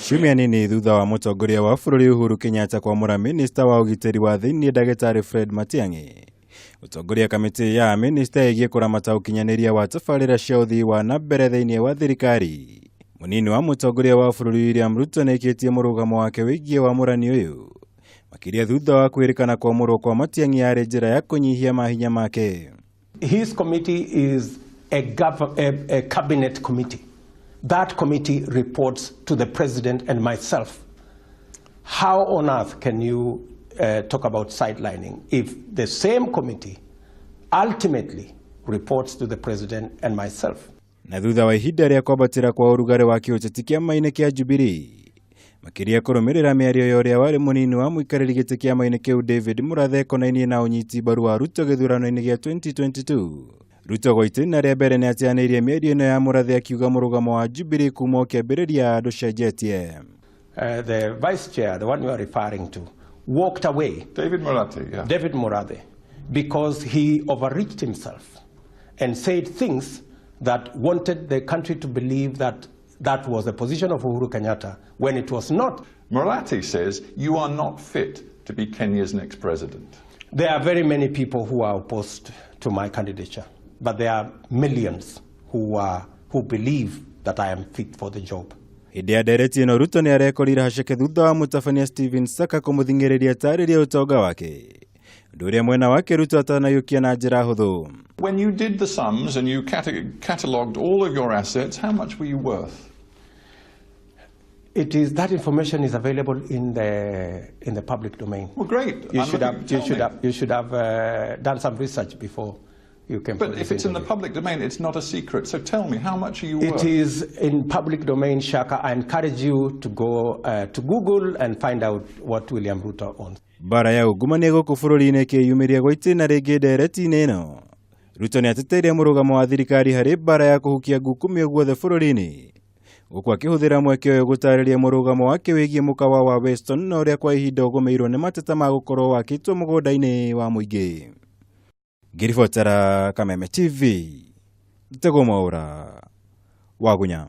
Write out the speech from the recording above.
Ciumia nini thutha wa mutongoria wa bururi Uhuru Kenyatta kwamura minister wa ugitiri wa thiinii dagitari Fred Matiangi. Gutongoria kamiti ya aminister igii kuramata ukinyaniria wa tabarira cia uthii wa na mbere thiinii wa thirikari. Munini wa mutongoria wa bururi William Ruto nikitie murugamo wake wigie wa murani uyu makiria thutha wa kwirikana kwamurwo kwa Matiang'i yari njira ya kunyihia mahinya make. His committee is a cabinet committee. That committee reports to the president and myself. How on earth can you talk about sidelining if the same committee ultimately reports to the president and myself? Na thutha wa ihinda ria kwabatira kwa urugare wa kiuteti kiama-ini kia Jubilee makiria kurumirira miario ya uria wari munini wa muikariri giti kiama-ini kiu David Murathe konainie na unyiti baru wa Ruto githurano-ini gia 2022. Ruto goitina ria mbere niateaniirie miario ino ya Murathe akiuga murugamo wa Jubilee kuma ukiambiriria andu cenjetie. The vice chair, the one you are referring to, walked away. David Murathe, yeah. David Murathe, because he overreached himself and said things that wanted the country to believe that that was the position of Uhuru Kenyatta when it was not. Murathe says you are not fit to be Kenya's next president. There are very many people who are opposed to my candidature, but there are millions who believe that I am fit for the job. Hindi ya ndereti ino Ruto ni arekorire haceke thutha wa mutabania Stephen Saka kumuthingiriria tariria utonga wake. Nduria mwena wake Ruto atanayukia na njira huthu. When you did the sums and you catalogued all of your assets, how much were you worth? That information is available in the public domain. Well, great. You should have done some research before you came. But if it's in the public domain, it's not a secret. So tell me, how much are you worth? It is in public domain, Shaka. I encourage you to go to Google and find out what William Ruto owns. Bara ya ugumania guku bururi-ini kiyumiria gwitina ringi ndereti-ini ino. Ruto ni ateteire murugamo wa thirikari hari bara ya kuhukia guku guothe bururi-ini. Guku akihuthira mweke uyu gutariria murugamo wake wigie mukawa wa Weston na uria kwa ihinda ugumirwo ni mateta ma gukorwo wakitwo mugunda-ini wa muingi. Ngiribotera Kameme TV, Mwaura wa Gunya.